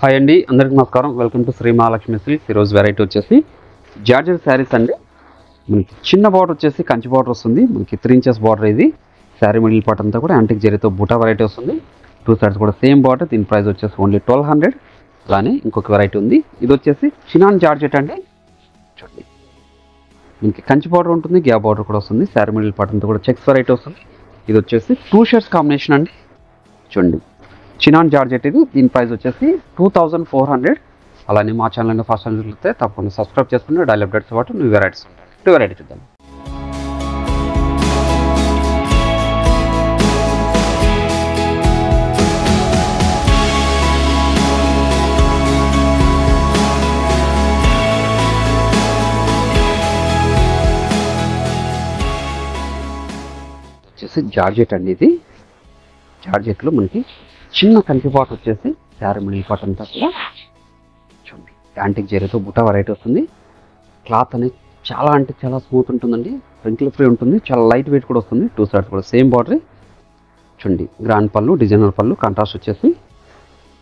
Hi అండి, అందరికీ నమస్కారం. Welcome to Shri Mahalakshmi silks. ఈరోజు వెరైటీ వచ్చేసి జార్జెట్ శారీస్ అండి. మనకి చిన్న బార్డర్ వచ్చేసి కంచి బార్డర్ వస్తుంది. మనకి 3 ఇంచెస్ బార్డర్. ఇది శారీ మిడిల్ పార్ట్ అంతా కూడా యాంటిక్ జరీతో బుటా వెరైటీ వస్తుంది. 2 సైడ్స్ కూడా సేమ్ బార్డర్. దీని ప్రైస్ వచ్చేసి ఓన్లీ 1200. అలానే ఇంకొక వెరైటీ ఉంది. ఇది వచ్చేసి చినాన్ జార్జెట్ అండి. చూడండి, మనకి కంచి బార్డర్ ఉంటుంది, గ్యాప్ బార్డర్ కూడా వస్తుంది. శారీ మిడిల్ పార్ట్ అంతా కూడా చెక్స్ వెరైటీ వస్తుంది. ఇది వచ్చేసి 2 షేడ్స్ కాంబినేషన్ అండి. చూడండి, చినాన్ జార్జెట్. ఇది దీని ప్రైస్ వచ్చేసి 2400. అలానే మా ఛానల్ ఫస్ట్ టైం చూస్తే తప్పకుండా సబ్స్క్రైబ్ చేసుకుని డైలీ అప్డేట్స్ పాటు న్యూ వెరైటీస్ ఉంటాయి. వెరైటీ చూద్దాం. వచ్చేసి జార్జెట్ అండి. ఇది జార్జెట్లో మనకి చిన్న కంచి పాట్ వచ్చేసి శారీ మిడిల్ పాట్ అంతా కూడా చూడండి యాంటిక్ జరీతో బుటా వెరైటీ వస్తుంది. క్లాత్ అనేది చాలా అంటే చాలా స్మూత్ ఉంటుందండి. రింకిల్ ఫ్రీ ఉంటుంది. చాలా లైట్ వెయిట్ కూడా వస్తుంది. 2 సైడ్స్ కూడా సేమ్ బార్డర్. చూడండి, గ్రాండ్ పళ్ళు, డిజైనర్ పళ్ళు, కాంట్రాస్ట్ వచ్చేసి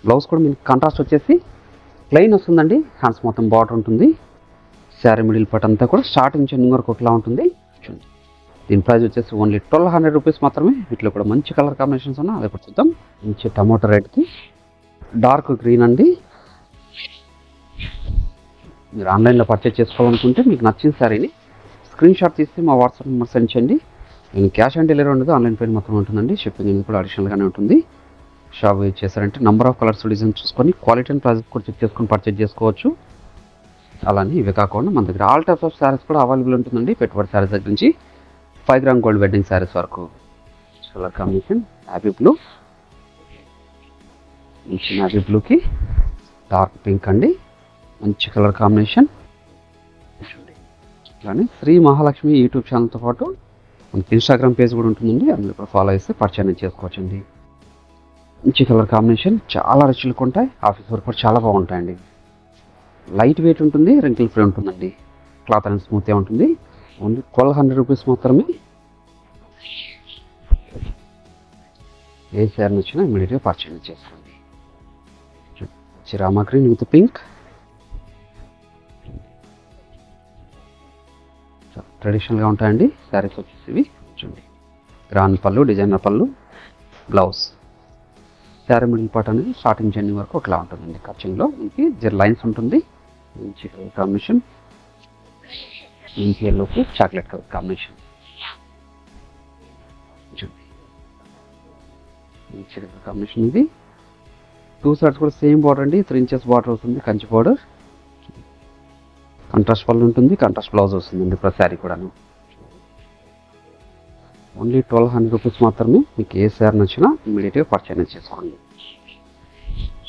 బ్లౌజ్ కూడా మీకు కాంట్రాస్ట్ వచ్చేసి ప్లెయిన్ వస్తుందండి. హ్యాండ్స్ మొత్తం బార్డర్ ఉంటుంది. శారీ మిడిల్ పాట్ అంతా కూడా స్టార్టింగ్ చెన్నింగ్ వరకు ఒకలా ఉంటుంది. చూడండి, దీని ప్రైస్ వచ్చేసి ఓన్లీ 1200 రూపీస్ మాత్రమే. వీటిలో కూడా మంచి కలర్ కాంబినేషన్స్ ఉన్నాయి. అదే కూడా చూద్దాం. మంచి టమోటా రెడ్కి డార్క్ గ్రీన్ అండి. మీరు ఆన్లైన్లో పర్చేజ్ చేసుకోవాలనుకుంటే మీకు నచ్చిన శారీని స్క్రీన్ షాట్ తీసి మా వాట్సాప్ నెంబర్ సెండ్ చేయండి. నేను క్యాష్ ఆన్ డెలివరీ ఉండదు, ఆన్లైన్ పేమెంట్ మాత్రం ఉంటుందండి. షిప్పింగ్ అనేది కూడా అడిషనల్గానే ఉంటుంది. షాప్ విజిట్ చేశారంటే నెంబర్ ఆఫ్ కలర్స్ డిజైన్ చూసుకొని క్వాలిటీ అండ్ ప్రైస్ కూడా చెక్ చేసుకొని పర్చేజ్ చేసుకోవచ్చు. అలానే ఇవే కాకుండా మన దగ్గర ఆల్ టైప్స్ ఆఫ్ శారీస్ కూడా అవైలబుల్ ఉంటుందండి. పెట్టుబడి శారీస్ దగ్గర నుంచి 5 గ్రామ్ గోల్డ్ వెడ్డింగ్ శారీస్ వరకు. కలర్ కాంబినేషన్ హ్యాపీ బ్లూ, మంచి హ్యాపీ బ్లూకి డార్క్ పింక్ అండి. మంచి కలర్ కాంబినేషన్. అలానే శ్రీ మహాలక్ష్మి యూట్యూబ్ ఛానల్తో పాటు మనకి ఇన్స్టాగ్రామ్ పేజ్ కూడా ఉంటుందండి. అందులో కూడా ఫాలో చేస్తే పర్చేజ్ చేసుకోవచ్చండి. మంచి కలర్ కాంబినేషన్, చాలా రిచ్లుగా ఉంటాయి. ఆఫీస్ వర్క్ కూడా చాలా బాగుంటాయండి. లైట్ వెయిట్ ఉంటుంది, రింకిల్ ఫ్రీ ఉంటుందండి. క్లాత్ అనేది స్మూత్గా ఉంటుంది. ఓన్లీ 1200 రూపీస్ మాత్రమే. ఏ శారీ నచ్చినా ఇమీడియట్గా పర్చేజ్ చేసుకోండి. Rama green with pink. ట్రెడిషనల్గా ఉంటాయండి శారీస్ వచ్చేసి ఇవి. చూడండి, గ్రాండ్ పళ్ళు, డిజైనర్ పళ్ళు, బ్లౌజ్. శారీ మిడిల్ పార్ట్ అనేది స్టార్టింగ్ చెన్నింగ్ వరకు ఒకలా ఉంటుందండి. కచ్చింగ్లో మనకి జర్ లైన్స్ ఉంటుంది. మంచి కలర్ కాంబినేషన్. మంచి ఎల్లోకి చాక్లెట్ కలర్ కాంబినేషన్. చూడండి, మంచి కలర్ కాంబినేషన్. ఇది 2 సైడ్స్ కూడా సేమ్ బార్డర్ అండి. 3 ఇంచెస్ బార్డర్ వస్తుంది, కంచి బార్డర్. కాంట్రాస్ట్ పళ్ళు ఉంటుంది, కాంట్రాస్ట్ బ్లౌజ్ వస్తుందండి ప్రతి శారీ కూడాను. ఓన్లీ 1200 రూపీస్ మాత్రమే. మీకు ఏ శారీ నచ్చినా ఇమీడియట్గా పర్చేజ్ చేసుకోండి.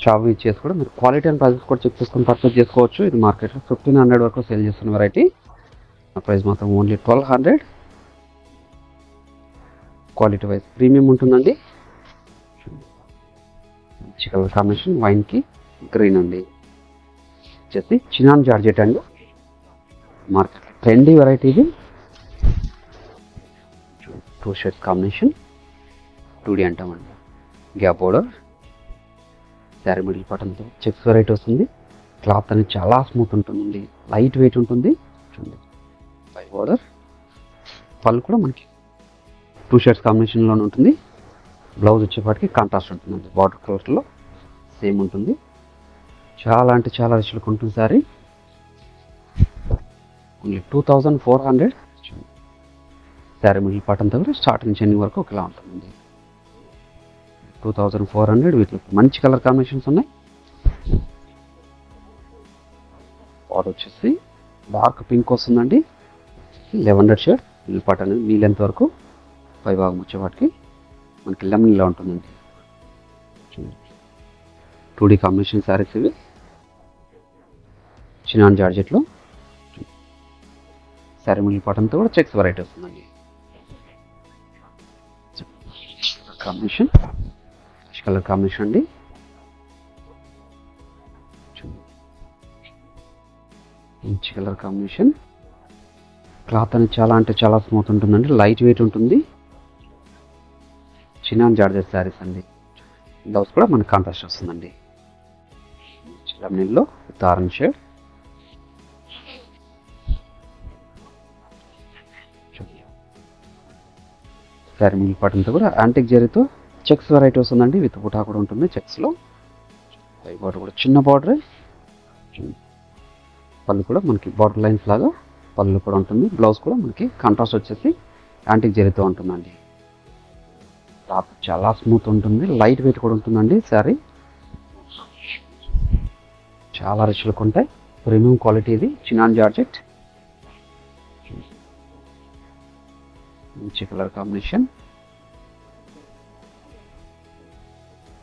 షాప్ విజిట్ చేసి కూడా మీరు క్వాలిటీ అండ్ ప్రైసెస్ కూడా చెక్ చేసుకొని పర్చేజ్ చేసుకోవచ్చు. ఇది మార్కెట్లో 1500 వరకు సేల్ చేస్తున్న వెరైటీ. ఆ ప్రైస్ మాత్రం ఓన్లీ 1200. క్వాలిటీ వైజ్ ప్రీమియం ఉంటుందండి. మంచి కలర్ కాంబినేషన్ వైన్కి గ్రీన్ అండి. వచ్చేసి చినాన్ జార్జెట్ అండి. మార్కెట్ ట్రెండీ వెరైటీ ఇది. 2 షేడ్స్ కాంబినేషన్. 2D అంటామండి. Gap border. Sari middle part అంతా చెక్స్ వెరైటీ వస్తుంది. క్లాత్ అనేది చాలా స్మూత్ ఉంటుందండి. లైట్ వెయిట్ ఉంటుంది. చూడండి, పై బోర్డర్. పళ్ళు కూడా మనకి 2 షేడ్స్ కాంబినేషన్లోనే ఉంటుంది. బ్లౌజ్ వచ్చేపాటికి కాంట్రాస్ట్ ఉంటుందండి. బార్డర్ కలర్లో సేమ్ ఉంటుంది. చాలా అంటే చాలా రిచ్లుగా ఉంటుంది sari. Only 2400. Sari middle part అంతా కూడా స్టార్టింగ్ చెన్నింగ్ వరకు ఒకలా ఉంటుందండి. 2400. వీటిలో మంచి కలర్ కాంబినేషన్స్ ఉన్నాయి. బార్డర్ వచ్చేసి డార్క్ పింక్ వస్తుందండి. Lavender shade. మిడిల్ పార్ట్ అనేది మీ లెంత్ వరకు పై భాగం వచ్చేవాటికి మనకి లెమన్లా ఉంటుందండి. 2D కాంబినేషన్ శారీస్ ఇవి. చినాన్ జార్జెట్లో శారీ మిడిల్ పార్ట్ అంతా కూడా చెక్స్ వెరైటీ వస్తుందండి. కాంబినేషన్ కలర్ కాంబినేషన్ అండి. మంచి కలర్ కాంబినేషన్. క్లాత్ అనేది చాలా అంటే చాలా స్మూత్ ఉంటుందండి. లైట్ వెయిట్ ఉంటుంది. చినాన్ జార్జెట్ శారీస్ అండి. బ్లౌజ్ కూడా మనకి కాంట్రాస్ట్ వస్తుందండి. Lemon yellow with orange shade. Sari middle part అంతా కూడా యాంటిక్ జరీతో చెక్స్ వెరైటీ వస్తుందండి. విత్ బుటా కూడా ఉంటుంది చెక్స్లో. పై బార్డర్ కూడా చిన్న బార్డర్. పళ్ళు కూడా మనకి బార్డర్ లైన్స్ లాగా పళ్ళు కూడా ఉంటుంది. బ్లౌజ్ కూడా మనకి కాంట్రాస్ట్ వచ్చేసి యాంటిక్ జరీతో ఉంటుందండి. టాప్ చాలా స్మూత్ ఉంటుంది, లైట్ వెయిట్ కూడా ఉంటుందండి. శారీ చాలా రిచ్ లుక్ ఉంటాయి. ప్రీమియం క్వాలిటీ ఇది. చినాన్ జార్జెట్, మంచి colour combination.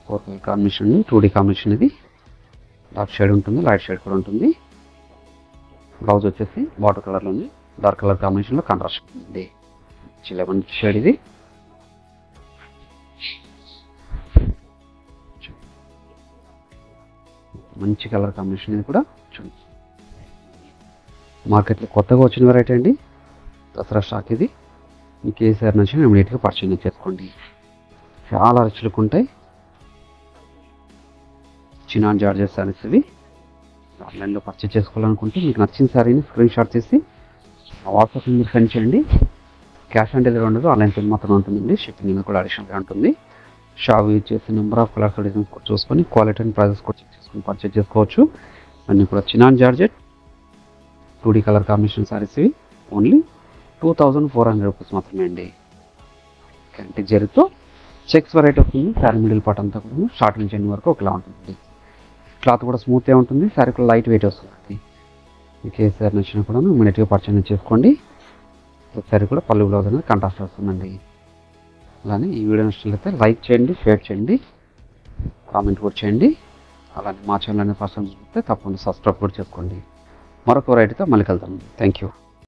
4 colour combination, 2D combination. ఇది డార్క్ షేడ్ ఉంటుంది, లైట్ షేడ్ కూడా ఉంటుంది. బ్లౌజ్ వచ్చేసి వాటర్ కలర్లోని డార్క్ కలర్ కాంబినేషన్లో కాంట్రాస్ట్ ఉంటుంది. లెమన్ షేడ్ ఇది. మంచి కలర్ కాంబినేషన్ ఇది కూడా. చూడండి, మార్కెట్లో కొత్తగా వచ్చిన వెరైటీ అండి. దసరా స్టాక్ ఇది. మీకు ఏ సారీ నచ్చినా ఇమీడియట్గా పర్చేజ్ చేసుకోండి. చాలా రిచ్ లుక్ ఉంటాయి. చినాన్ జార్జెట్ శారీస్ ఇవి. ఆన్లైన్లో పర్చేజ్ చేసుకోవాలనుకుంటే మీకు నచ్చిన శారీని స్క్రీన్ షాట్ తీసి వాట్సాప్ మీరు సెండ్ చేయండి. క్యాష్ ఆన్ డెలివరీ ఉండదు, ఆన్లైన్ పేమెంట్ మాత్రమే ఉంటుందండి. షిప్పింగ్ కూడా అడిషనల్గా ఉంటుంది. షాప్ యూజ్ చేసి నెంబర్ ఆఫ్ కలర్స్ డిజైన్స్ కూడా చూసుకొని క్వాలిటీ అండ్ ప్రైజెస్ కూడా చెక్ చేసుకొని పర్చేజ్ చేసుకోవచ్చు. అన్నీ కూడా chinon georgette 2D colour combination saris ఇవి. ఓన్లీ 2400 రూపీస్ మాత్రమే అండి. యాంటిక్ జరీతో చెక్స్ వెరైటీ వస్తుంది. శారీ మిడిల్ పార్ట్ అంతా కూడా స్టార్ట్ నుంచి ఎండ్ వరకు ఒకలా ఉంటుంది. క్లాత్ కూడా స్మూత్గా ఉంటుంది. శారీ కూడా లైట్ వెయిట్ వస్తుంది. మీకు ఏ శారీ నచ్చినా కూడా ఇమీడియట్గా పర్చేజ్ చేసుకోండి. శారీ కూడా పళ్ళు బ్లౌజ్ అనేది కాంట్రాస్ట్ వస్తుందండి. అలానే ఈ వీడియో నచ్చినట్లయితే లైక్ చేయండి, షేర్ చేయండి, కామెంట్ కూడా చేయండి. అలానే మా ఛానల్ అనేది ఫస్ట్ టైం చూస్తే తప్పకుండా సబ్స్క్రైబ్ కూడా చేసుకోండి. మరొక వెరైటీతో మళ్ళీ కలుద్దాం. Thank you.